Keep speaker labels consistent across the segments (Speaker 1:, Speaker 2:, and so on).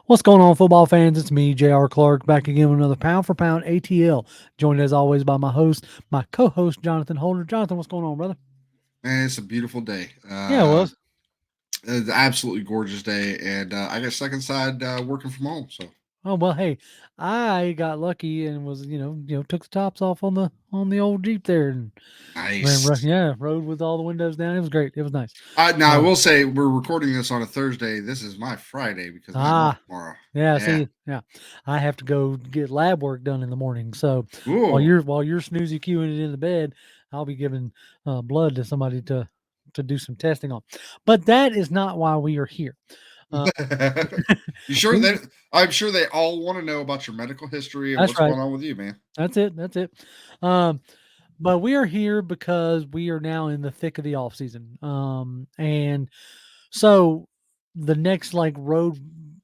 Speaker 1: What's going on, football fans? It's me, J.R. Clark, back again with another Pound for Pound ATL. Joined as always by my co-host, Jonathan Holder. Jonathan, what's going on, brother?
Speaker 2: Man, it's a beautiful day.
Speaker 1: Yeah, it was.
Speaker 2: It's an absolutely gorgeous day, and I got stuck inside working from home. So
Speaker 1: Oh well, hey, I got lucky and was took the tops off on the old Jeep there and
Speaker 2: nice.
Speaker 1: rode with all the windows down. It was great. It was nice.
Speaker 2: Now I
Speaker 1: Um,
Speaker 2: will say we're recording this on a Thursday. This is my Friday because I'm off
Speaker 1: ah,
Speaker 2: tomorrow.
Speaker 1: yeah.
Speaker 2: Yeah.
Speaker 1: See, yeah, I have to go get lab work done in the morning. So
Speaker 2: Ooh.
Speaker 1: while you're snoozy queuing it in the bed, I'll be giving blood to somebody to do some testing on. But that is not why we are here. Uh,
Speaker 2: You sure
Speaker 1: we,
Speaker 2: that I'm sure they all want to know about your medical history and
Speaker 1: that's
Speaker 2: what's
Speaker 1: right.
Speaker 2: going on with you, man.
Speaker 1: That's it. That's it. Um, but we are here because we are now in the thick of the off season. And so the next like road,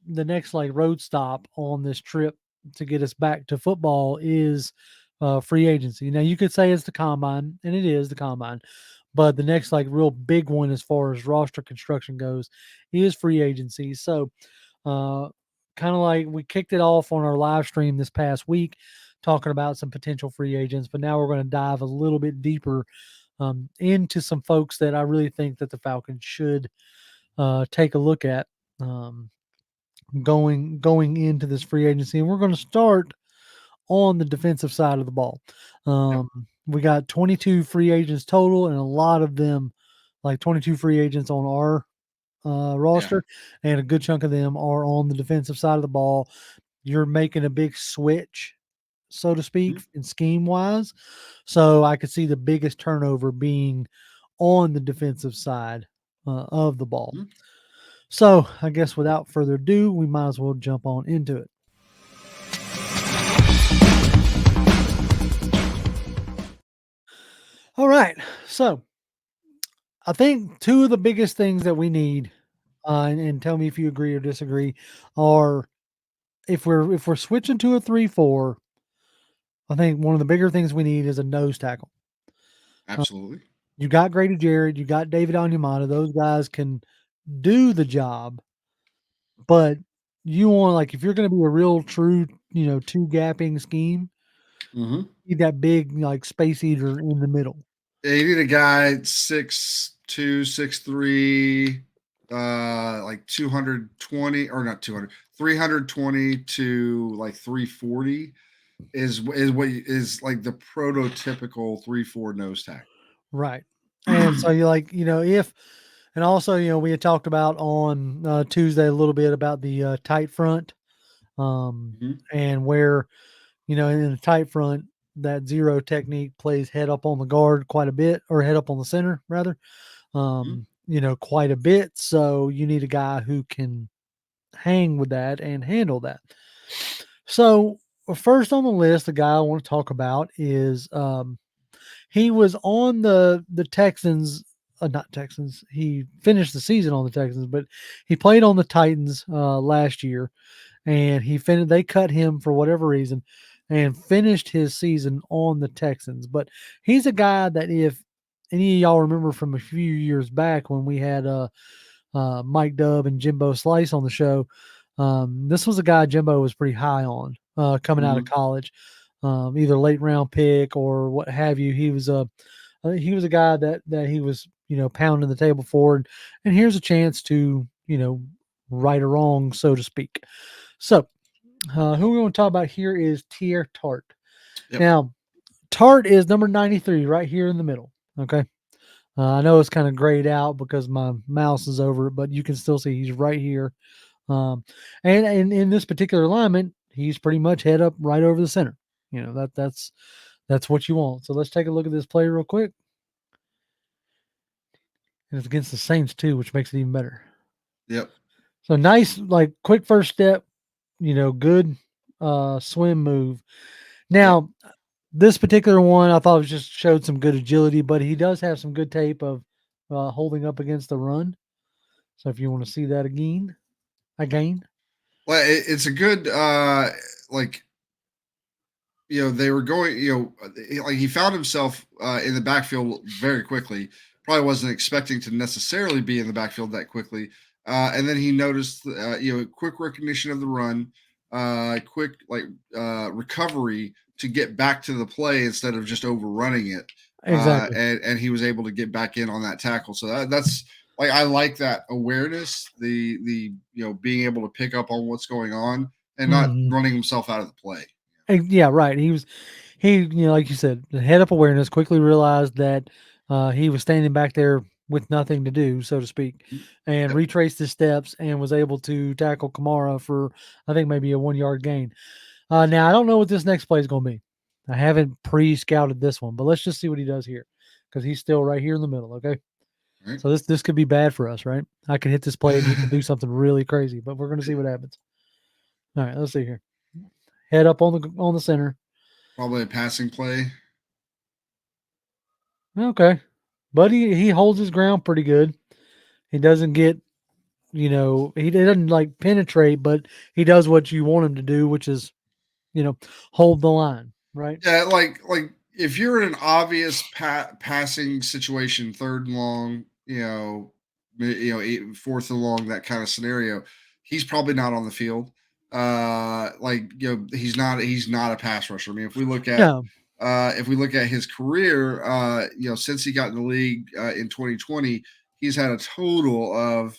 Speaker 1: the next like road stop on this trip to get us back to football is free agency. Now you could say it's the combine, and it is the combine, but the next like real big one as far as roster construction goes is free agency. So uh, kind of like we kicked it off on our live stream this past week, talking about some potential free agents, but now we're going to dive a little bit deeper into some folks that I really think that the Falcons should take a look at um, going into this free agency, and we're going to start on the defensive side of the ball.
Speaker 2: Yep.
Speaker 1: We got 22 free agents total, and a lot of them, like 22 free agents on our
Speaker 2: Yeah.
Speaker 1: roster, and a good chunk of them are on the defensive side of the ball. You're making a big switch, so to speak,
Speaker 2: Mhm.
Speaker 1: in scheme wise. So I could see the biggest turnover being on the defensive side of the ball.
Speaker 2: Mhm.
Speaker 1: So I guess without further ado, we might as well jump on into it. All right. So I think two of the biggest things that we need, and tell me if you agree or disagree, are if we're switching to a 3-4. I think one of the bigger things we need is a nose tackle. Uh,
Speaker 2: Absolutely.
Speaker 1: you got Grady Jarrett, you got David Onyemata. Those guys can do the job, but you want like if you're going to be a real true, two gapping scheme,
Speaker 2: Hmm.
Speaker 1: you need that big like space eater in the middle.
Speaker 2: Yeah, you need a guy 6'2", 6'3", like 220 or not 200, 320 to like 340 is what is like the prototypical 3-4 nose tackle.
Speaker 1: Right. And so you like, if and also, we had talked about on Tuesday a little bit about the tight front, um,
Speaker 2: Mhm,
Speaker 1: and where, in the tight front, that zero technique plays head up on the guard quite a bit, or head up on the center rather,
Speaker 2: mhm,
Speaker 1: quite a bit. So you need a guy who can hang with that and handle that. So first on the list, the guy I want to talk about is he was on the Texans, not Texans. He finished the season on the Texans, but he played on the Titans last year, and They cut him for whatever reason, and finished his season on the Texans. But he's a guy that if any of y'all remember from a few years back when we had Mike Dub and Jimbo Slice on the show, this was a guy Jimbo was pretty high on coming out of
Speaker 2: mhm.
Speaker 1: college, either late round pick or what have you. He was a guy that he was pounding the table for, and here's a chance to right or wrong, so to speak. So who we want to talk about here is Tier Tart.
Speaker 2: Yep.
Speaker 1: Now Tart is number 93 right here in the middle. Okay. I know it's kind of grayed out because my mouse is over it, but you can still see he's right here. Um, and in this particular alignment, he's pretty much head up right over the center. That's what you want. So let's take a look at this play real quick. And it's against the Saints too, which makes it even better.
Speaker 2: Yep.
Speaker 1: So nice, like quick first step, good swim move.
Speaker 2: Yep.
Speaker 1: Now, this particular one I thought was just showed some good agility, but he does have some good tape of holding up against the run. So if you want to see that again.
Speaker 2: Well, it's a good like they were going, like he found himself in the backfield very quickly. Probably wasn't expecting to necessarily be in the backfield that quickly, And then he noticed, quick recognition of the run, quick recovery to get back to the play instead of just overrunning it.
Speaker 1: Exactly.
Speaker 2: And he was able to get back in on that tackle. So that's like, I like that awareness, the being able to pick up on what's going on and not
Speaker 1: Mhm.
Speaker 2: running himself out of the play.
Speaker 1: Yeah, right. Like you said, the head up awareness, quickly realized that he was standing back there with nothing to do, so to speak, and
Speaker 2: Yep.
Speaker 1: retraced his steps and was able to tackle Kamara for, I think, maybe a 1 yard gain. Now, I don't know what this next play is going to be. I haven't pre scouted this one, but let's just see what he does here because he's still right here in the middle. Okay.
Speaker 2: Right.
Speaker 1: So this could be bad for us, right? I could hit this play and he could do something really crazy, but we're going to see what happens. All right, let's see here. Head up on the center.
Speaker 2: Probably a passing play.
Speaker 1: Okay. But he holds his ground pretty good. He doesn't get, he doesn't like penetrate, but he does what you want him to do, which is, hold the line, right?
Speaker 2: Yeah, like if you're in an obvious passing situation, third and long, fourth and long, that kind of scenario, he's probably not on the field. He's not a pass rusher. I mean,
Speaker 1: Yeah.
Speaker 2: if we look at his career, since he got in the league in 2020, he's had a total of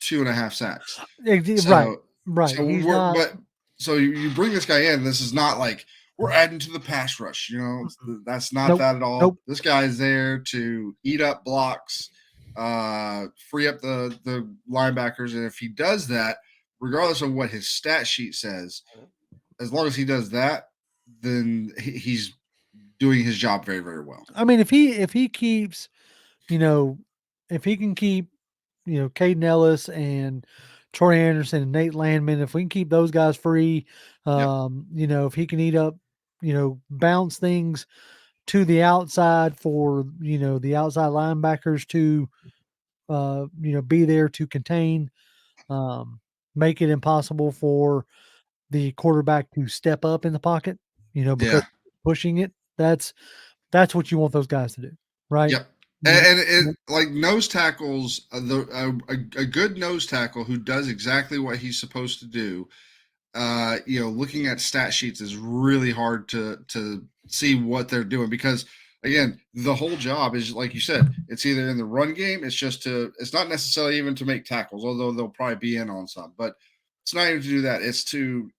Speaker 2: 2.5 sacks.
Speaker 1: Right.
Speaker 2: So
Speaker 1: Right.
Speaker 2: so
Speaker 1: He's
Speaker 2: we're
Speaker 1: not.
Speaker 2: but so you bring this guy in. This is not like we're adding to the pass rush. That's not
Speaker 1: Nope.
Speaker 2: that at all.
Speaker 1: Nope.
Speaker 2: This guy is there to eat up blocks, free up the linebackers, and if he does that, regardless of what his stat sheet says, as long as he does that, then he's doing his job very, very well.
Speaker 1: I mean, if he keeps, you know, if he can keep, Caden Ellis and Troy Anderson and Nate Landman, if we can keep those guys free,
Speaker 2: Yep.
Speaker 1: if he can eat up, bounce things to the outside for, the outside linebackers to, be there to contain, um, make it impossible for the quarterback to step up in the pocket, because
Speaker 2: Yeah.
Speaker 1: pushing it. That's what you want those guys to do, right?
Speaker 2: Yep.
Speaker 1: You
Speaker 2: And it
Speaker 1: know,
Speaker 2: like nose tackles, a good nose tackle who does exactly what he's supposed to do. Looking at stat sheets is really hard to see what they're doing because again, the whole job is like you said, it's either in the run game, it's not necessarily even to make tackles, although they'll probably be in on some, but it's not even to do that. It's to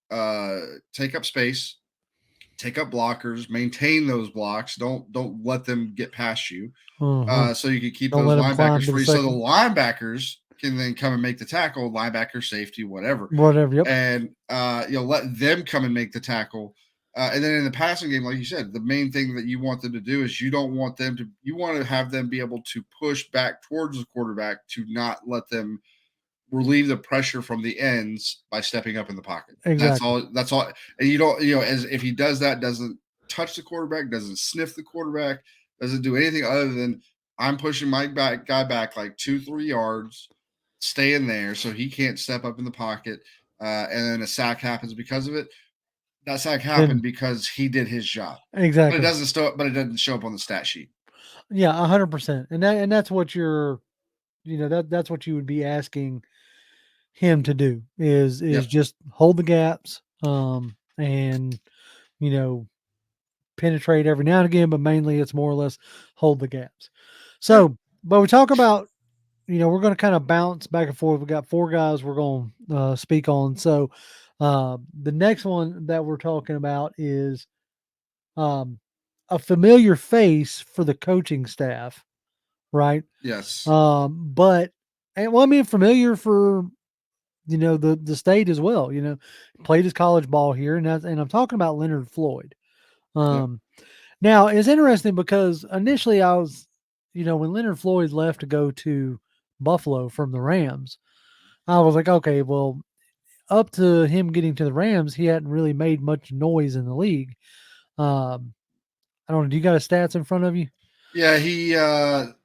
Speaker 2: take up space, take up blockers, maintain those blocks. Don't let them get past you,
Speaker 1: uh-huh.
Speaker 2: so you can keep
Speaker 1: Don't
Speaker 2: those
Speaker 1: let him
Speaker 2: linebackers
Speaker 1: climb to the
Speaker 2: free. So the
Speaker 1: second,
Speaker 2: linebackers can then come and make the tackle, linebacker, safety, whatever,
Speaker 1: whatever. Yep,
Speaker 2: and let them come and make the tackle. And then in the passing game, like you said, the main thing that you want them to do is you want to have them be able to push back towards the quarterback to not let them relieve the pressure from the ends by stepping up in the pocket. That's
Speaker 1: exactly,
Speaker 2: all. That's all. And you don't, as if he does that, doesn't touch the quarterback, doesn't sniff the quarterback, doesn't do anything other than I'm pushing my guy back like 2-3 yards, staying there so he can't step up in the pocket, and then a sack happens because of it. That sack
Speaker 1: then
Speaker 2: happened because he did his job, but it
Speaker 1: exactly,
Speaker 2: doesn't show. But it doesn't show up on the stat sheet.
Speaker 1: yeah, 100%, and that's what you're, that's what you would be asking him to do is
Speaker 2: Yep.
Speaker 1: just hold the gaps, and you know penetrate every now and again, but mainly it's more or less hold the gaps.
Speaker 2: Yeah.
Speaker 1: So, but we talk about, we're going to kind of bounce back and forth. We got four guys we're going to speak on. So, the next one that we're talking about is um, a familiar face for the coaching staff, right?
Speaker 2: Yes.
Speaker 1: But and well, I mean, familiar for the state as well. Played his college ball here, and I'm talking about Leonard Floyd.
Speaker 2: Yep.
Speaker 1: Um, Now it's interesting because initially I was, when Leonard Floyd left to go to Buffalo from the Rams, I was like, okay, well, up to him getting to the Rams, he hadn't really made much noise in the league. Um, I don't know. Do you got his stats in front of you?
Speaker 2: Yeah, he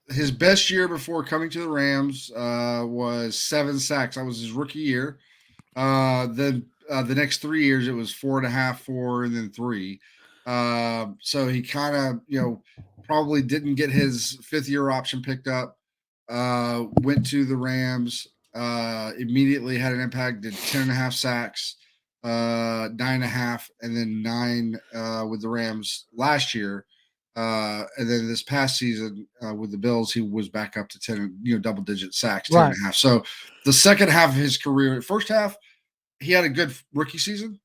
Speaker 2: his best year before coming to the Rams was 7 sacks. That was his rookie year. Then the next 3 years it was 4.5, four, and then three. So he kind of probably didn't get his fifth year option picked up. Went to the Rams. immediately had an impact. Did 10.5 sacks, 9.5, and then 9 with the Rams last year. And then this past season with the Bills, he was back up to 10, double digit sacks, 10 and
Speaker 1: Right.
Speaker 2: a half. So the second half of his career, first half, he had a good rookie season.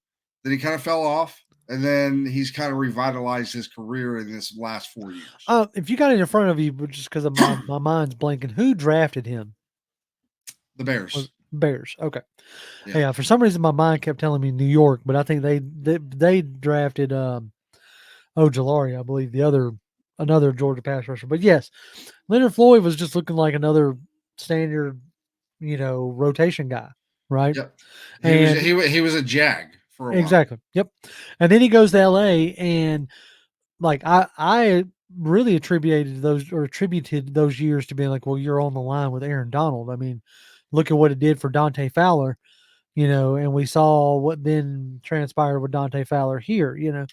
Speaker 2: Then he kind of fell off. And then he's kind of revitalized his career in this last 4 years.
Speaker 1: If you got it in front of you, but just because my mind's blanking, who drafted him?
Speaker 2: The
Speaker 1: Was
Speaker 2: Bears.
Speaker 1: Bears? Okay.
Speaker 2: Yeah.
Speaker 1: Yeah. For some reason, my mind kept telling me New York, but I think they drafted Ojolari, I believe, another Georgia pass rusher. But yes, Leonard Floyd was just looking like another standard, rotation guy, right?
Speaker 2: Yep. He was
Speaker 1: And
Speaker 2: he was a jag for a while.
Speaker 1: exactly, yep. And then he goes to LA, and like I really attributed those years to being like, well, you're on the line with Aaron Donald. I mean, look at what it did for Dante Fowler, and we saw what then transpired with Dante Fowler here.
Speaker 2: Mm-hmm.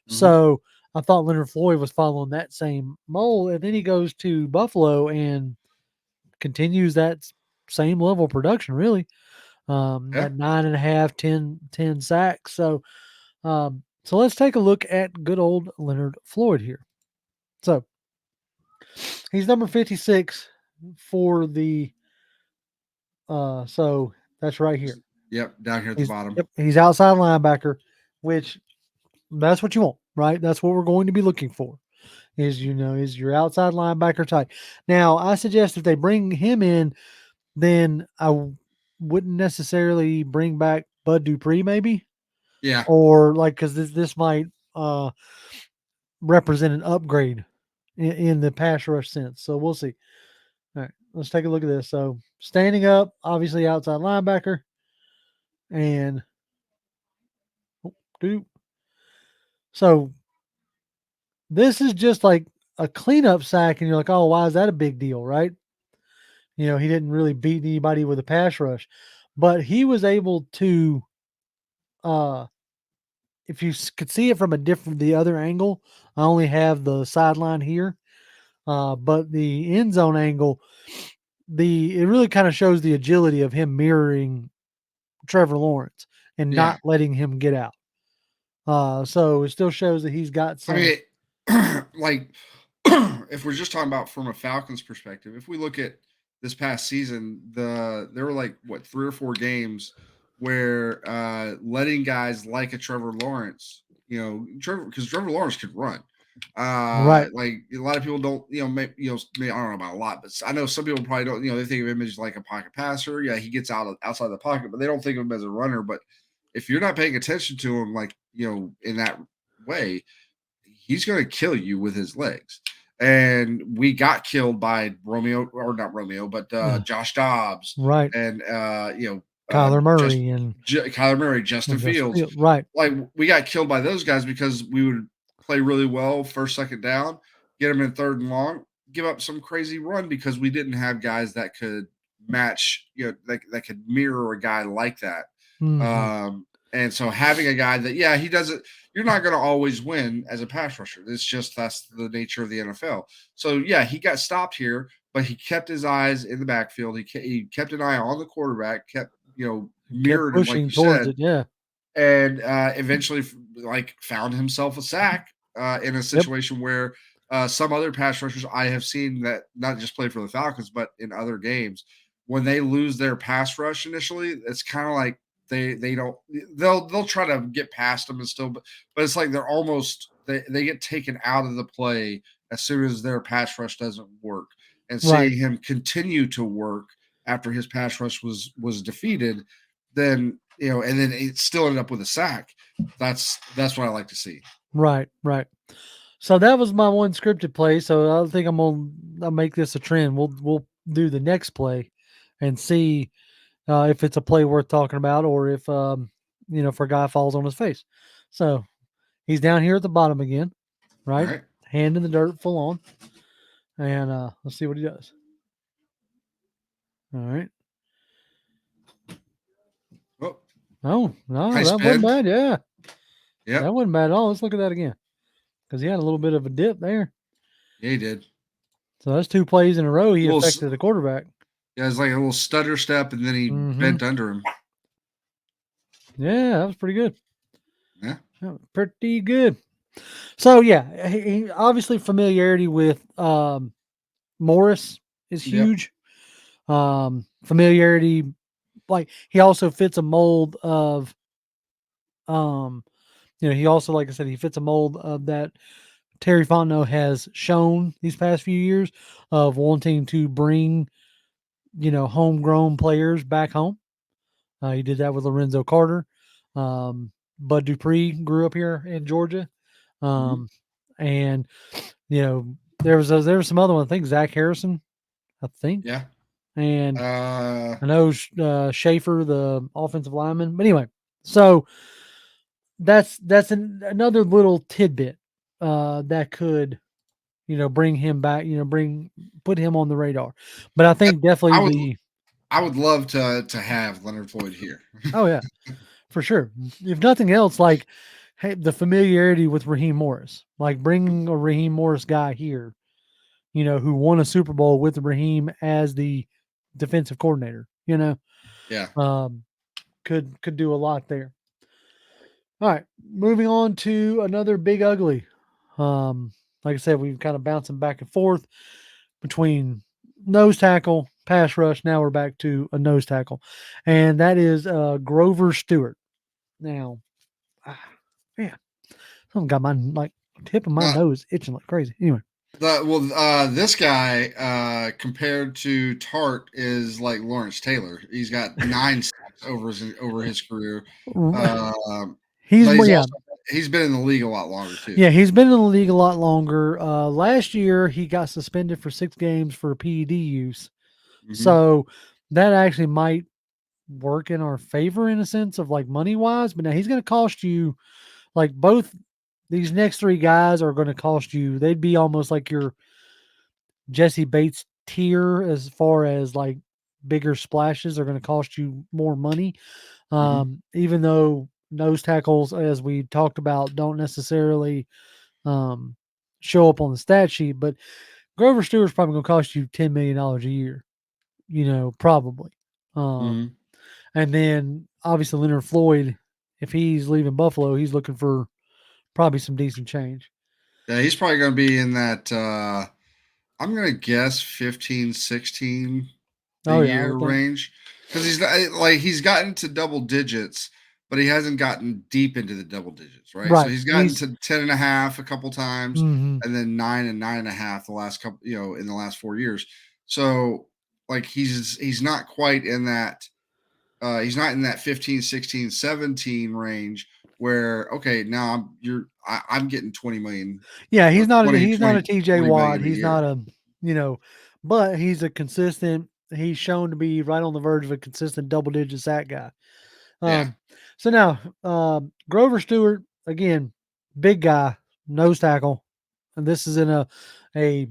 Speaker 1: So I thought Leonard Floyd was following that same mold, and then he goes to Buffalo and continues that same level of production, really.
Speaker 2: Yeah.
Speaker 1: That 9.5, 10 sacks. So let's take a look at good old Leonard Floyd here. So he's number 56 for the so that's right here.
Speaker 2: Yep. Down here at the
Speaker 1: He's
Speaker 2: bottom.
Speaker 1: yep, he's outside linebacker, which that's what you want, right? That's what we're going to be looking for. Is your outside linebacker type. Now, I suggest if they bring him in, then wouldn't necessarily bring back Bud Dupree, maybe,
Speaker 2: Yeah.
Speaker 1: or like because this might uh represent an upgrade in the pass rush sense. So we'll see. All right, let's take a look at this. So standing up, obviously outside linebacker, and oh, dude. So this is just like a cleanup sack, and you're like, oh, why is that a big deal, right? He didn't really beat anybody with a pass rush, but he was able to. Uh, if you could see it from the other angle, I only have the sideline here, but the end zone angle, it really kind of shows the agility of him mirroring Trevor Lawrence and
Speaker 2: Yeah.
Speaker 1: not letting him get out. So it still shows that he's got
Speaker 2: I
Speaker 1: some.
Speaker 2: mean, like, if we're just talking about from a Falcons perspective, if we look at this past season, there were like what 3 or 4 games where letting guys like a Trevor Lawrence, because Trevor Lawrence could run.
Speaker 1: Right.
Speaker 2: Like a lot of people don't, maybe, I don't know about a lot, but I know some people probably don't, they think of him as like a pocket passer. Yeah, he gets outside the pocket, but they don't think of him as a runner. But if you're not paying attention to him, like, in that way, he's going to kill you with his legs. And we got killed by Romeo, or not Romeo, but Josh Dobbs
Speaker 1: Right.
Speaker 2: and
Speaker 1: Kyler
Speaker 2: just
Speaker 1: Murray and
Speaker 2: Kyler Murray, Justin
Speaker 1: Justin
Speaker 2: Fields.
Speaker 1: Field. Right.
Speaker 2: Like, we got killed by those guys because we would play really well first, second down, get them in third and long, give up some crazy run because we didn't have guys that could match, that could mirror a guy like that.
Speaker 1: Hmm.
Speaker 2: And so having a guy that, yeah, he doesn't, you're not going to always win as a pass rusher. That's the nature of the NFL. So yeah, he got stopped here, but he kept his eyes in the backfield. He kept an eye on the quarterback, kept,
Speaker 1: He kept
Speaker 2: mirrored him, like
Speaker 1: pushing
Speaker 2: you
Speaker 1: towards
Speaker 2: said,
Speaker 1: it. Yeah.
Speaker 2: and eventually like found himself a sack in a
Speaker 1: Yep.
Speaker 2: situation where some other pass rushers I have seen that not just play for the Falcons, but in other games, when they lose their pass rush initially, it's kind of like they don't they'll try to get past them and still, but it's like they're almost they get taken out of the play as soon as their pass rush doesn't work. And
Speaker 1: Right.
Speaker 2: seeing him continue to work after his pass rush was defeated, then and then it still ended up with a sack. That's what I like to see.
Speaker 1: Right. Right. So that was my one scripted play. So I think I'll make this a trend. We'll do the next play and see if it's a play worth talking about or if a guy falls on his face. So he's down here at the bottom again,
Speaker 2: All
Speaker 1: right?
Speaker 2: right.
Speaker 1: Hand in the dirt, full on, and let's see what he does. All right.
Speaker 2: Oh,
Speaker 1: Oh no,
Speaker 2: nice
Speaker 1: that wasn't
Speaker 2: bend.
Speaker 1: bad. Yeah, that
Speaker 2: Yep.
Speaker 1: wasn't bad at all. Let's look at that again because he had a little bit of a dip there.
Speaker 2: Yeah, he did.
Speaker 1: So that's two plays in a row. He
Speaker 2: Little
Speaker 1: affected the quarterback.
Speaker 2: Yeah, it's like a little stutter step, and then he
Speaker 1: Mm-hmm.
Speaker 2: bent under him.
Speaker 1: Yeah, that was pretty good.
Speaker 2: Yeah.
Speaker 1: Pretty good. So yeah, he obviously familiarity with Morris is
Speaker 2: Yep.
Speaker 1: huge. Familiarity, like he also fits a mold of, um, he also, like I said, he fits a mold of that Terry Fontenot has shown these past few years of wanting to bring, homegrown players back home. He did that with Lorenzo Carter. Um, Bud Dupree grew up here in Georgia.
Speaker 2: Hmm.
Speaker 1: Um, and there was some other one. I think Zach Harrison, I think,
Speaker 2: Yeah.
Speaker 1: and
Speaker 2: Uh,
Speaker 1: I know Schaefer, the offensive lineman. But anyway, so that's another little tidbit that could, bring him back. Bring put him on the radar. But I think definitely
Speaker 2: I would
Speaker 1: the
Speaker 2: I would love to have Leonard Floyd here.
Speaker 1: oh yeah, for sure. If nothing else, like, hey, the familiarity with Raheem Morris, like bringing a Raheem Morris guy here, who won a Super Bowl with Raheem as the defensive coordinator,
Speaker 2: Yeah.
Speaker 1: um, could do a lot there. All right, moving on to another big ugly. Um, like I said, we've kind of bouncing back and forth between nose tackle, pass rush. Now we're back to a nose tackle, and that is Grover Stewart. Now, ah, man, something got my like tip of my
Speaker 2: Now,
Speaker 1: nose itching like crazy. Anyway,
Speaker 2: this guy compared to Tart is like Lawrence Taylor. He's got 9 sacks over his career, uh,
Speaker 1: he's
Speaker 2: but
Speaker 1: more yeah.
Speaker 2: he's been in the league a lot longer too.
Speaker 1: Yeah, he's been in the league a lot longer. Last year, he got suspended for 6 games for PED use.
Speaker 2: Hmm.
Speaker 1: So that actually might work in our favor in a sense of like money wise. But now he's going to cost you, like, both these next three guys are going to cost you. They'd be almost like your Jesse Bates tier as far as like bigger splashes are going to cost you more money.
Speaker 2: Hmm.
Speaker 1: Even though nose tackles, as we talked about, don't necessarily um, show up on the stat sheet, but Grover Stewart's probably going to cost you $10 million a year, probably. Um,
Speaker 2: Hmm.
Speaker 1: and then obviously Leonard Floyd, if he's leaving Buffalo, he's looking for probably some decent change.
Speaker 2: Yeah, he's probably going to be in that. I'm going to guess 15, 16 a
Speaker 1: Oh yeah, I
Speaker 2: year
Speaker 1: would think.
Speaker 2: range because he's gotten to double digits, but he hasn't gotten deep into the double digits, right? So
Speaker 1: Right.
Speaker 2: he's gotten
Speaker 1: He's
Speaker 2: to 10.5 a couple times,
Speaker 1: mhm.
Speaker 2: and then 9 and 9.5 the last couple, in the last 4 years. So like he's not quite in that. He's not in that 15, 16, 17 range where okay now I'm getting 20 million
Speaker 1: Yeah,
Speaker 2: or
Speaker 1: he's not a TJ
Speaker 2: 20
Speaker 1: Watt.
Speaker 2: million a
Speaker 1: He's
Speaker 2: year.
Speaker 1: not a, you know, but he's a consistent, he's shown to be right on the verge of a consistent double digit sack guy.
Speaker 2: Yeah.
Speaker 1: Um, so now, Grover Stewart, again, big guy, nose tackle. And this is in a,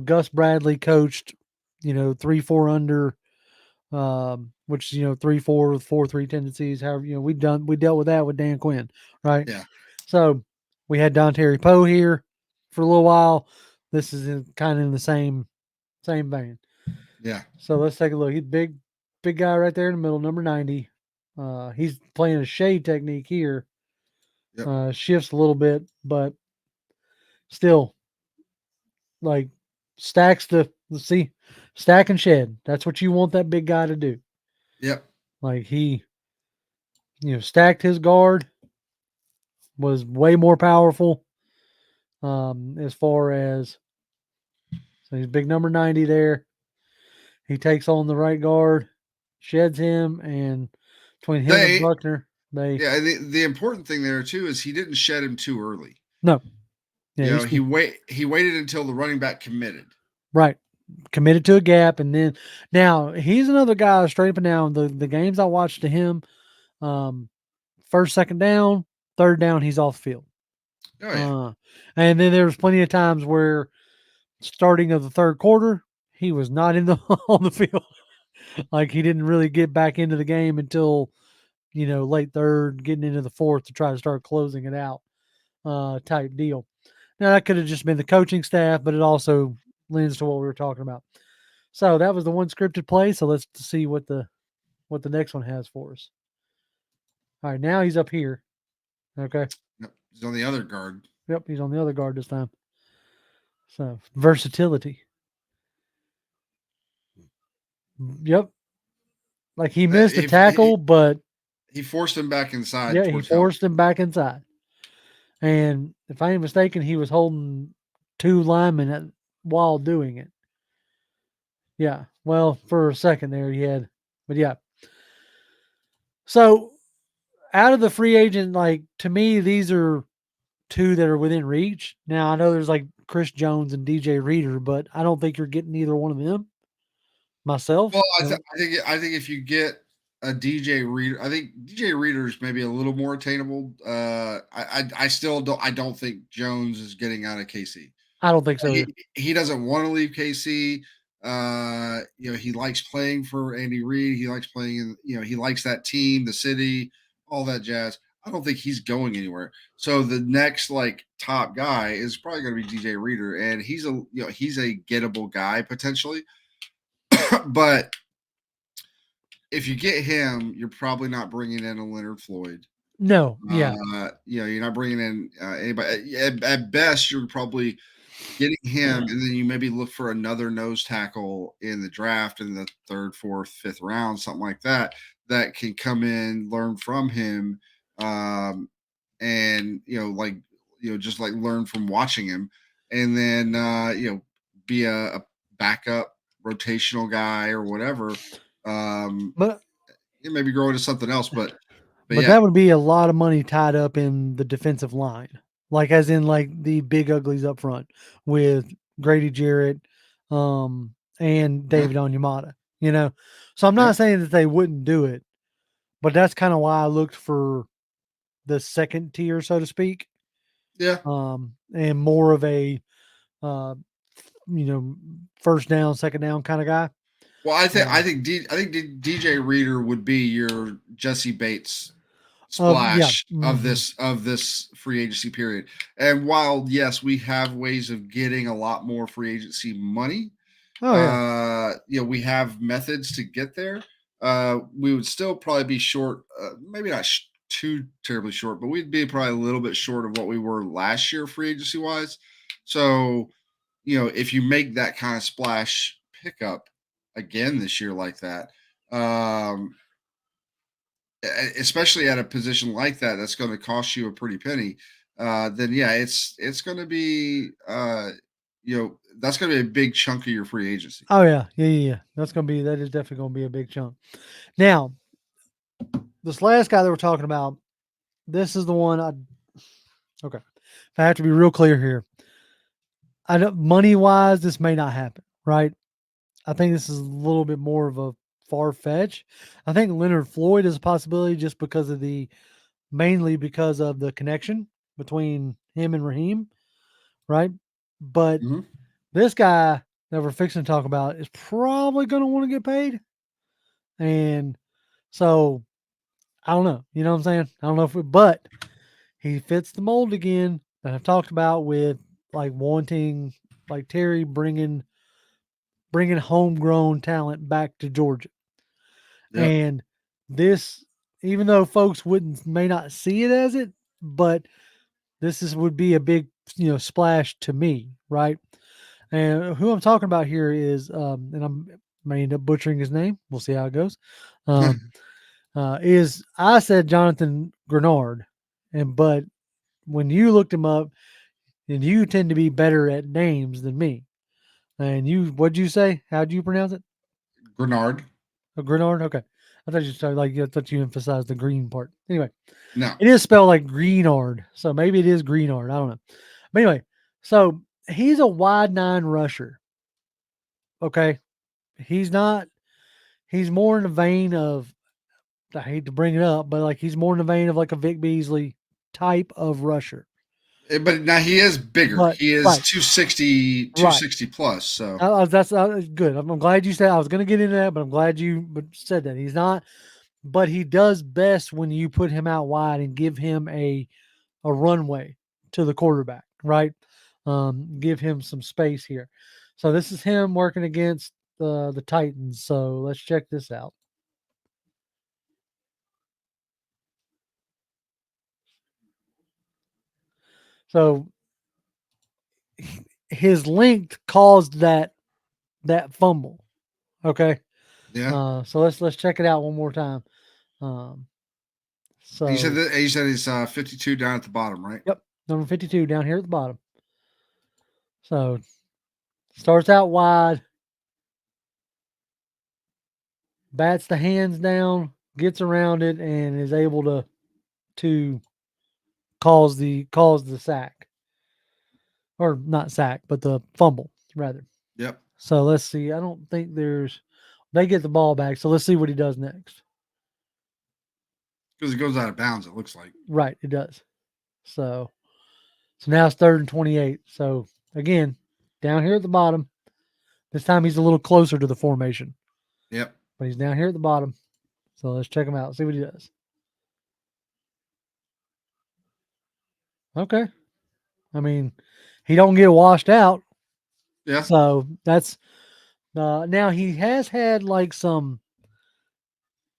Speaker 1: Gus Bradley coached, 3-4 under, which, 3-4 with 4-3 tendencies. However, we dealt with that with Dan Quinn, right?
Speaker 2: Yeah.
Speaker 1: So we had Don Terry Poe here for a little while. This is kind of in the same vein.
Speaker 2: Yeah.
Speaker 1: So let's take a look. He's big guy right there in the middle, number 90. He's playing a shade technique here.
Speaker 2: Yep.
Speaker 1: Shifts a little bit, but still, like, stacks the let's see, stack and shed. That's what you want that big guy to do.
Speaker 2: Yep.
Speaker 1: Like, he, stacked his guard, was way more powerful. As far as, so he's big number 90 there. He takes on the right guard, sheds him, and between him and
Speaker 2: They
Speaker 1: Buckner, they
Speaker 2: Yeah, the important thing there too is he didn't shed him too early.
Speaker 1: no, yeah,
Speaker 2: You know,
Speaker 1: he's
Speaker 2: he waited until the running back committed.
Speaker 1: right. Committed to a gap, and then now he's another guy straight up and down. The games I watched to him, um, first, second down, third down, he's off the field.
Speaker 2: Oh yeah.
Speaker 1: Uh, and then there was plenty of times where starting of the third quarter, he was not in the on the field. Like, he didn't really get back into the game until, late third, getting into the fourth to try to start closing it out, type deal. Now that could have just been the coaching staff, but it also lends to what we were talking about. So that was the one scripted play. So let's see what the next one has for us. All right, now he's up here. Okay.
Speaker 2: Yep. He's on the other guard.
Speaker 1: Yep, he's on the other guard this time. So versatility. Yep. Like he missed the tackle, but
Speaker 2: He forced him back inside
Speaker 1: yeah, he
Speaker 2: towards help.
Speaker 1: forced him back inside. And if I ain't mistaken, he was holding two linemen while doing it. Yeah. Well, for a second there, he had, but yeah. So out of the free agent, like to me, these are two that are within reach. Now I know there's like Chris Jones and DJ Reader, but I don't think you're getting either one of them. Myself,
Speaker 2: Well, I think if you get a DJ Reader, I think DJ Reader is maybe a little more attainable. I still don't think Jones is getting out of KC.
Speaker 1: I don't think so either.
Speaker 2: He doesn't want to leave KC. He likes playing for Andy Reid. He likes playing in, he likes that team, the city, all that jazz. I don't think he's going anywhere. So the next like top guy is probably going to be DJ Reader, and he's a gettable guy potentially. But if you get him, you're probably not bringing in a Leonard Floyd.
Speaker 1: No, yeah.
Speaker 2: You're not bringing in anybody. At best, you're probably getting him, and then you maybe look for another nose tackle in the draft in the third, fourth, fifth round, something like that, that can come in, learn from him, and just like learn from watching him, and then be a backup rotational guy or whatever.
Speaker 1: But
Speaker 2: Maybe grow into something else, but
Speaker 1: but
Speaker 2: yeah,
Speaker 1: that would be a lot of money tied up in the defensive line. Like as in like the big uglies up front with Grady Jarrett and
Speaker 2: yeah,
Speaker 1: David Onyemata, you know. So I'm
Speaker 2: yep,
Speaker 1: not saying that they wouldn't do it, but that's kind of why I looked for the second tier, so to speak.
Speaker 2: yeah.
Speaker 1: And more of a uh, first down, second down kind of guy.
Speaker 2: Well,
Speaker 1: Um,
Speaker 2: I think DJ Reader would be your Jesse Bates
Speaker 1: yeah.
Speaker 2: splash of
Speaker 1: Hmm.
Speaker 2: this free agency period. And while yes, we have ways of getting a lot more free agency money,
Speaker 1: Oh yeah.
Speaker 2: we have methods to get there. We would still probably be short, maybe not too terribly short, but we'd be probably a little bit short of what we were last year free agency wise. So, if you make that kind of splash pickup again this year like that, um, especially at a position like that, that's going to cost you a pretty penny. Then yeah, it's going to be that's going to be a big chunk of your free agency.
Speaker 1: Oh yeah. Yeah. That is definitely gonna be a big chunk. Now, this last guy that we're talking about, this is the one I okay. If I have to be real clear here, I don't money wise, this may not happen, right? I think this is a little bit more of a far fetch. I think Leonard Floyd is a possibility just because of mainly because of the connection between him and Raheem, right? But
Speaker 2: Mhm.
Speaker 1: this guy that we're fixing to talk about is probably going to want to get paid. And so I don't know. You know what I'm saying? I don't know but he fits the mold again that I've talked about with like wanting like Terry bringing homegrown talent back to Georgia.
Speaker 2: Yep.
Speaker 1: And this, even though folks may not see it as it, but would be a big splash to me, right? And who I'm talking about here is, and I'm may end up butchering his name. We'll see how it goes. Um, is I said Jonathan Grenard, but when you looked him up, and you tend to be better at names than me. And what'd you say? How'd you pronounce it?
Speaker 2: Grenard.
Speaker 1: A Grenard? Okay. I thought you emphasized the green part. Anyway,
Speaker 2: No.
Speaker 1: it is spelled like Greenard. So maybe it is Greenard. I don't know. But anyway, so he's a wide nine rusher. Okay. He's not, he's more in the vein of, I hate to bring it up, but like he's more in the vein of like a Vic Beasley type of rusher.
Speaker 2: But now he is bigger.
Speaker 1: But,
Speaker 2: He is
Speaker 1: right,
Speaker 2: 260,
Speaker 1: right.
Speaker 2: 260 plus. So
Speaker 1: That's good. I'm glad you said. I was going to get into that, but I'm glad you said that he's not. But he does best when you put him out wide and give him a runway to the quarterback, right? Give him some space here. So this is him working against the Titans. So let's check this out. So his length caused that fumble. Okay.
Speaker 2: Yeah.
Speaker 1: So let's check it out one more time. Um, so
Speaker 2: You said he's 52 down at the bottom, right?
Speaker 1: yep, number 52 down here at the bottom. So starts out wide, bats the hands down, gets around it, and is able to cause the sack, or not sack, but the fumble rather.
Speaker 2: Yep.
Speaker 1: So let's see. I don't think they get the ball back. So let's see what he does next.
Speaker 2: Because it goes out of bounds, it looks like.
Speaker 1: Right, it does. So now it's 3rd and 28. So again, down here at the bottom. This time he's a little closer to the formation,
Speaker 2: Yep.
Speaker 1: but he's down here at the bottom. So let's check him out. See what he does. Okay. I mean, he don't get washed out.
Speaker 2: Yeah.
Speaker 1: So that's now he has had like some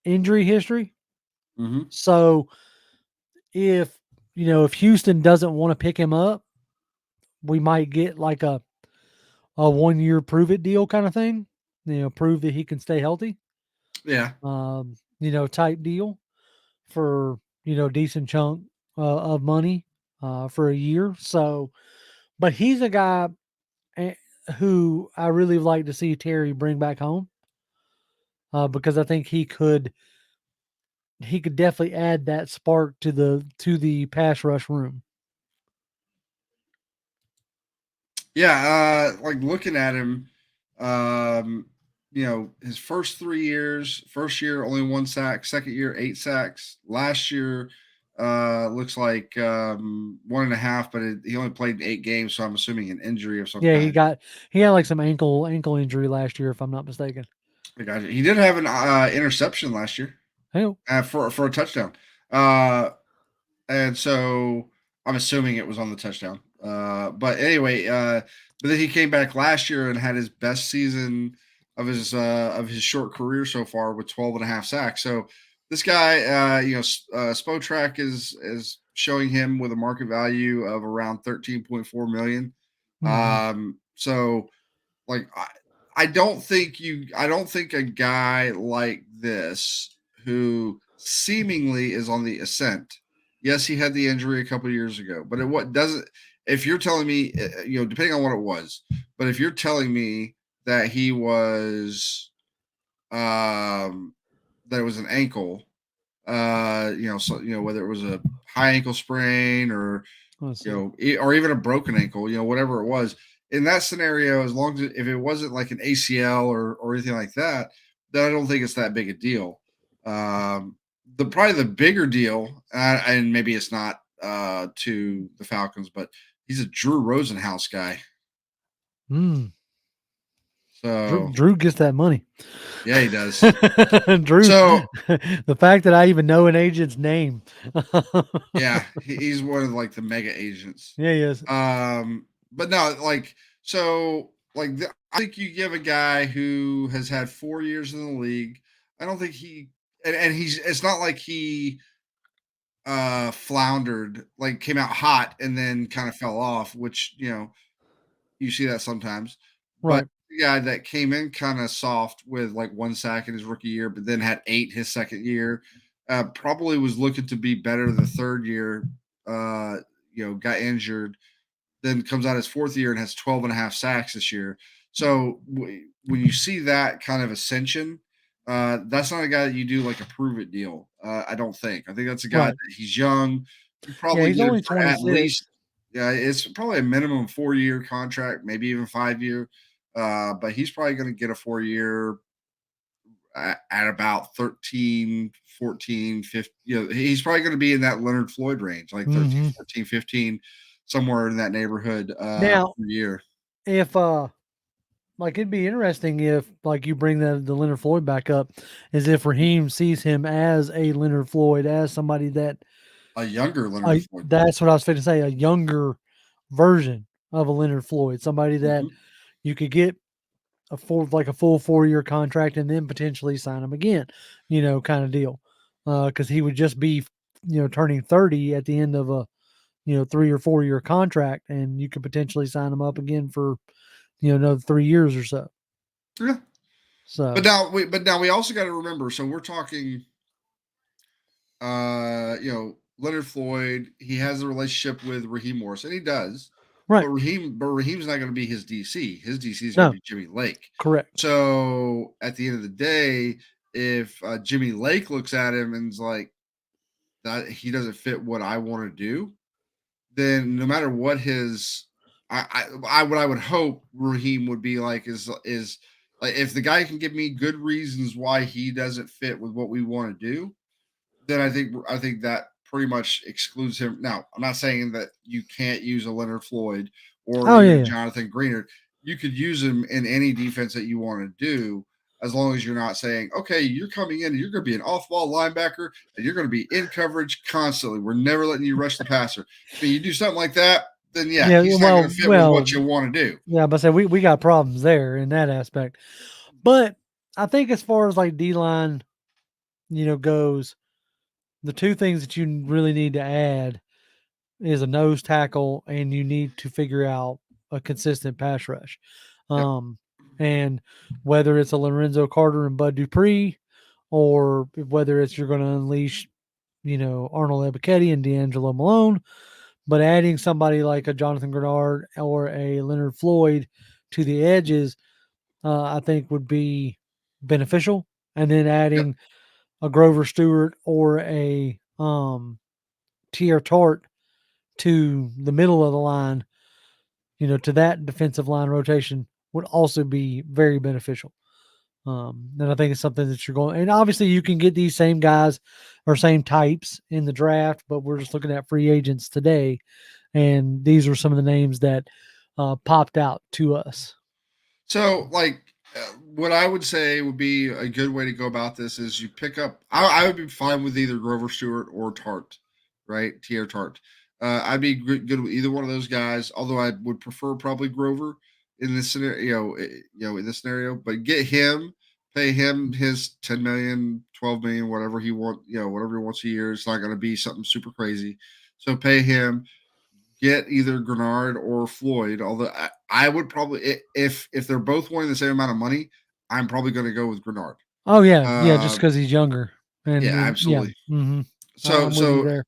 Speaker 1: injury history.
Speaker 2: Mm-hmm.
Speaker 1: So if if Houston doesn't want to pick him up, we might get like a 1 year prove it deal kind of thing. Prove that he can stay healthy.
Speaker 2: Yeah.
Speaker 1: Type deal for decent chunk of money for a year. So, but he's a guy eh, who I really like to see Terry bring back home because I think he could definitely add that spark to the pass rush room.
Speaker 2: Yeah. Like looking at him, um, his first 3 years, first year only 1 sack, second year 8 sacks. Last year, looks like 1.5, but he only played 8 games, so I'm assuming an injury of some
Speaker 1: Yeah, he
Speaker 2: kind.
Speaker 1: got he had like some ankle injury last year, if I'm not mistaken.
Speaker 2: I got you. He did have an interception last year
Speaker 1: Hey,
Speaker 2: for a touchdown. Uh, and so I'm assuming it was on the touchdown. But anyway, but then he came back last year and had his best season of his short career so far with 12.5 sacks. So this guy, Spotrac is showing him with a market value of around 13.4 million.
Speaker 1: mm-hmm.
Speaker 2: So like I don't think a guy like this who seemingly is on the ascent. Yes, he had the injury a couple of years ago, but what doesn't if you're telling me depending on what it was, but if you're telling me that he was that it was an ankle, whether it was a high ankle sprain or
Speaker 1: Let's see.
Speaker 2: or even a broken ankle, whatever it was. In that scenario, as long as if it wasn't like an ACL or anything like that, then I don't think it's that big a deal. The probably the bigger deal, and maybe it's not to the Falcons, but he's a Drew Rosenhaus guy.
Speaker 1: Mm. Drew,
Speaker 2: So
Speaker 1: Drew gets that money.
Speaker 2: yeah, he does.
Speaker 1: Drew,
Speaker 2: So
Speaker 1: the fact that I even know an agent's name.
Speaker 2: yeah, he's one of like the mega agents.
Speaker 1: Yeah, he is.
Speaker 2: But no, like I think you give a guy who has had 4 years in the league. I don't think and he's it's not like he floundered, like came out hot and then kind of fell off, which you see that sometimes. But
Speaker 1: Right,
Speaker 2: the guy that came in kind of soft with like 1 sack in his rookie year, but then had 8 his second year, probably was looking to be better the third year. Got injured, then comes out his fourth year and has 12.5 sacks this year. So when you see that kind of ascension, that's not a guy that you do like a prove it deal. I don't think. I think that's a guy
Speaker 1: right.
Speaker 2: that he's young. You
Speaker 1: Yeah,
Speaker 2: probably
Speaker 1: he's
Speaker 2: get him
Speaker 1: only
Speaker 2: for at
Speaker 1: 26.
Speaker 2: least, yeah, it's probably a minimum 4 year contract, maybe even 5 year. But he's probably going to get a 4 year at about 13, 14, 15. He's probably going to be in that Leonard Floyd range, like 13,
Speaker 1: Hmm.
Speaker 2: 14, 15, somewhere in that neighborhood
Speaker 1: Now,
Speaker 2: per year.
Speaker 1: if like it'd be interesting if like you bring the Leonard Floyd back up, is if Raheem sees him as a Leonard Floyd, as somebody that
Speaker 2: A younger Leonard Floyd.
Speaker 1: that's what I was going to say, a younger version of a Leonard Floyd, somebody that
Speaker 2: Mhm.
Speaker 1: you could get a full 4 year contract and then potentially sign him again, kind of deal. Because he would just be, turning 30 at the end of a 3 or 4 year contract, and you could potentially sign him up again for another 3 years or so.
Speaker 2: Yeah.
Speaker 1: So
Speaker 2: But now we also got to remember. So we're talking, Leonard Floyd. He has a relationship with Raheem Morris, and he does.
Speaker 1: right,
Speaker 2: But Raheem's not going to be his DC. His DC is going to
Speaker 1: no,
Speaker 2: be Jimmy Lake.
Speaker 1: correct,
Speaker 2: So at the end of the day, if Jimmy Lake looks at him and is like, that he doesn't fit what I want to do, then no matter what his, what I would hope Raheem would be like is like, if the guy can give me good reasons why he doesn't fit with what we want to do, then I think that pretty much excludes him. Now, I'm not saying that you can't use a Leonard Floyd or
Speaker 1: oh yeah,
Speaker 2: even
Speaker 1: yeah,
Speaker 2: Jonathan Greenard. You could use him in any defense that you want to do, as long as you're not saying, okay, you're coming in and you're going to be an off-ball linebacker and you're going to be in coverage constantly. We're never letting you rush the passer. I mean, you do something like that, then yeah,
Speaker 1: yeah.
Speaker 2: he's not going
Speaker 1: Well,
Speaker 2: to fit with
Speaker 1: well,
Speaker 2: what you want to do.
Speaker 1: yeah. But I say we got problems there in that aspect. But I think as far as like D line, goes, the two things that you really need to add is a nose tackle, and you need to figure out a consistent pass rush.
Speaker 2: Yep.
Speaker 1: And whether it's a Lorenzo Carter and Bud Dupree, or whether it's you're going to unleash, Arnold Ebiketie and D'Angelo Malone, but adding somebody like a Jonathan Grenard or a Leonard Floyd to the edges, I think would be beneficial. And then
Speaker 2: Yep.
Speaker 1: adding a Grover Stewart or a Tier Tart to the middle of the line, to that defensive line rotation would also be very beneficial. And I think it's something that you're going, and obviously you can get these same guys or same types in the draft, but we're just looking at free agents today. And these are some of the names that popped out to us.
Speaker 2: So, like, what I would say would be a good way to go about this is you pick up. I would be fine with either Grover Stewart or Tart, right? Tier Tart. I'd be good with either one of those guys. Although I would prefer probably Grover in this scenario. In this scenario, but get him, pay him his 10 million, 12 million, whatever he whatever he wants a year. It's not going to be something super crazy. So pay him, get either Grenard or Floyd. Although I would probably, if they're both wanting the same amount of money, I'm probably going to go with Grenard.
Speaker 1: Oh yeah, yeah, just
Speaker 2: Um,
Speaker 1: because he's younger,
Speaker 2: yeah,
Speaker 1: and yeah,
Speaker 2: absolutely. So
Speaker 1: I'm with you
Speaker 2: so
Speaker 1: there.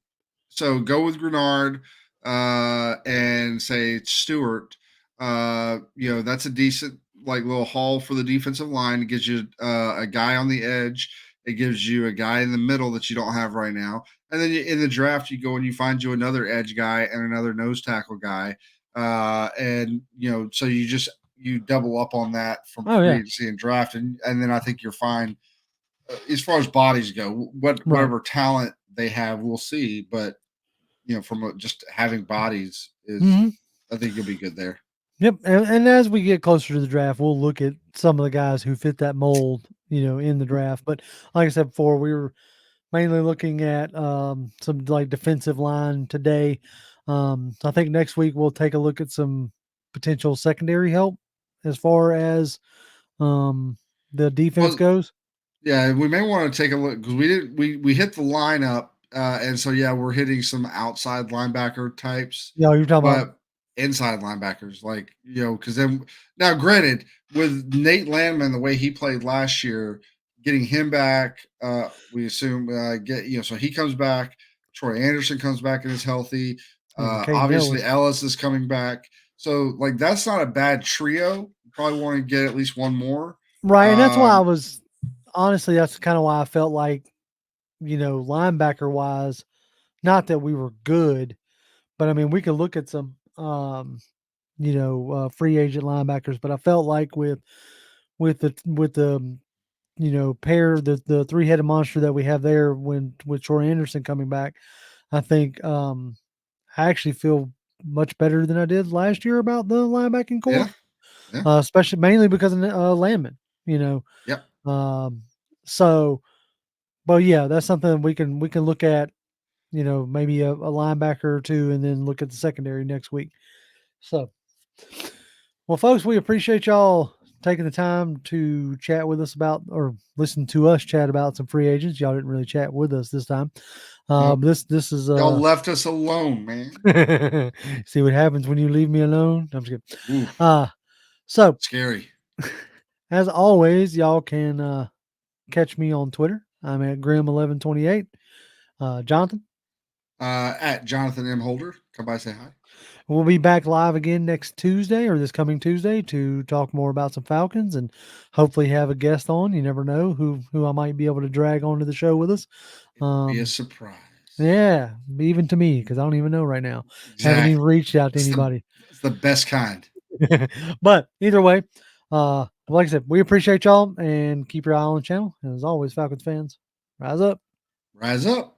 Speaker 2: so go with Grenard, and say Stewart. That's a decent like little haul for the defensive line. It gives you a guy on the edge. It gives you a guy in the middle that you don't have right now. And then in the draft, you go and you find you another edge guy and another nose tackle guy. And so you double up on that from
Speaker 1: Oh
Speaker 2: free
Speaker 1: yeah,
Speaker 2: agency and draft, and then I think you're fine as far as bodies go.
Speaker 1: right.
Speaker 2: Whatever talent they have, we'll see. But from just having bodies is,
Speaker 1: hmm
Speaker 2: I think you'll be good there.
Speaker 1: Yep, and as we get closer to the draft, we'll look at some of the guys who fit that mold, in the draft. But like I said before, we were mainly looking at some like defensive line today. I think next week we'll take a look at some potential secondary help as far as um, the defense
Speaker 2: Well,
Speaker 1: goes.
Speaker 2: yeah, we may want to take a look because we hit the lineup, and so yeah, we're hitting some outside linebacker types,
Speaker 1: You're talking about.
Speaker 2: but inside linebackers, like because then now, granted, with Nate Landman the way he played last year, getting him back, we assume so he comes back. Troy Anderson comes back and is healthy.
Speaker 1: Caden
Speaker 2: Obviously,
Speaker 1: Ellis.
Speaker 2: Ellis is coming back, so like that's not a bad trio. Probably want to get at least one more.
Speaker 1: Right, and that's why I
Speaker 2: Um,
Speaker 1: was honestly, that's kind of why I felt like, linebacker wise, not that we were good, but I mean, we could look at some, free agent linebackers, but I felt like with the pair, the three headed monster that we have there when with Troy Anderson coming back, I think I actually feel much better than I did last year about the linebacking core,
Speaker 2: yeah, yeah,
Speaker 1: especially mainly because of Landman, you know.
Speaker 2: yep.
Speaker 1: Um, so, but yeah, that's something we can look at, maybe a linebacker or two, and then look at the secondary next week. So, well, folks, we appreciate y'all taking the time to chat with us about, or listen to us chat about some free agents. Y'all didn't really chat with us this time.
Speaker 2: Nope.
Speaker 1: This is
Speaker 2: Y'all left us alone, man.
Speaker 1: see what happens when you leave me alone. I'm just kidding.
Speaker 2: Oof,
Speaker 1: So
Speaker 2: scary.
Speaker 1: as always, y'all can catch me on Twitter. I'm at Grim1128. Jonathan,
Speaker 2: At Jonathan M. Holder. Come by, say hi.
Speaker 1: we'll be back live again next Tuesday, or this coming Tuesday, to talk more about some Falcons and hopefully have a guest on. You never know who I might be able to drag onto the show with us.
Speaker 2: It'll be a surprise.
Speaker 1: Yeah, even to me, because I don't even know right now. Haven't even
Speaker 2: Exactly.
Speaker 1: reached out to
Speaker 2: It's
Speaker 1: anybody.
Speaker 2: it's the best kind.
Speaker 1: But either way, like I said, we appreciate y'all and keep your eye on the channel. And as always, Falcons fans, rise up.
Speaker 2: Rise up.